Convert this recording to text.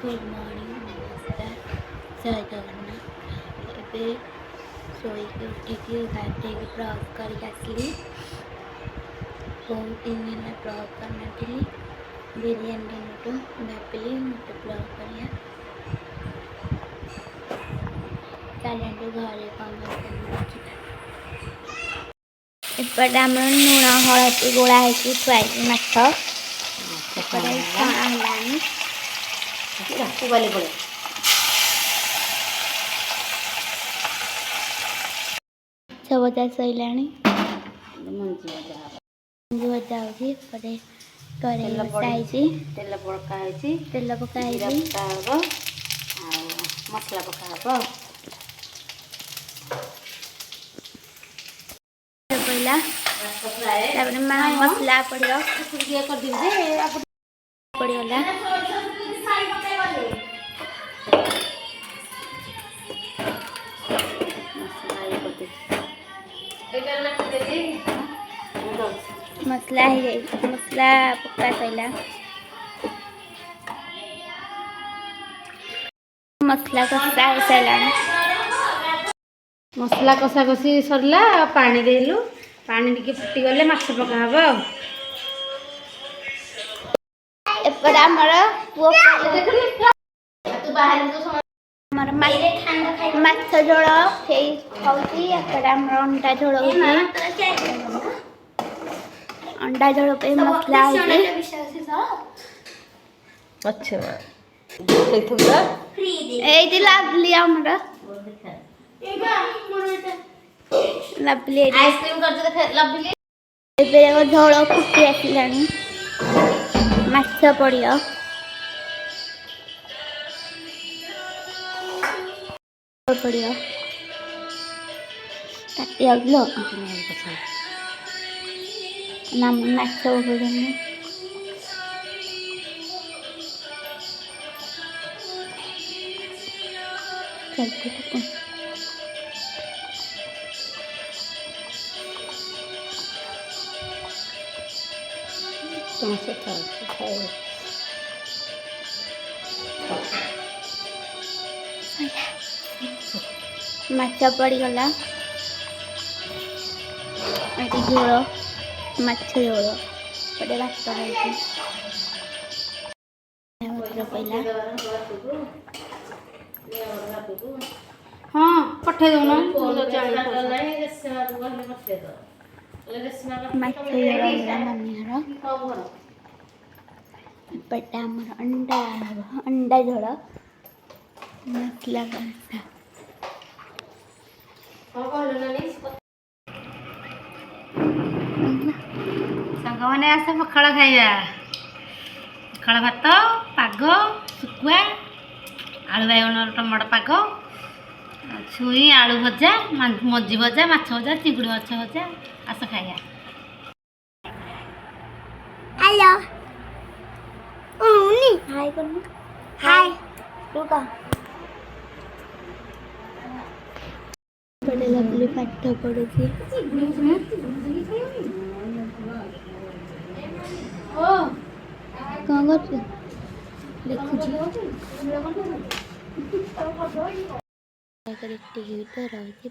good morning नमस्कार जय जगन्नाथ एबे शोक उठिकी गाधे ब्रश करके आसली बहुत दिन है ब्रश करनी बिरयानी भाविली मत ब्रश कर चलते घरे कम एपटे आम लुण हलदी गोला होती थुआई माछ भजा सैला मंजी भजा होपटे तेल पकाई मसला पका पहला मसला पड़ो पड़गला मसला मसला पक्का सैला मसला कषा सैला मसला कषा कषि सरला पानी देलु पानी टिके फुटी गले माछ पका हबो एपर हमर पुओ तू बाहर तो हमर माछ झोल फेई खाउची एपर हमर अंडा झोल होची अंडा झोल पे मसला होची अच्छा देखथुरा एई दि लागली हमर लवली आइसक्रीम कर दे लवली एबे झोल फुटी आसिलानी माछ पड़ियो पड़ियो काटी आगलो नाम माछ पड़ियो चलते माछ पड़गला झोल माछ झोल पटे भात पहला हाँ पठे दो ना माछ झोल मम्मी पटे आमर अंडा अंडा झोल मसला कषा संग मैंने आस पखाड़ खाइबा पखाड़ भात पाग शुखुआ आलू बैगन टमाटो पाग छुई आलू भजा मजी भजा माछ भजा चिंगुड़ी माछ भजा आस खाइबा हेलो ओनी हाय करनु हाय रुका पड़े लवली पाठ पड़ुची कौन कर देखुची टीवी तो रही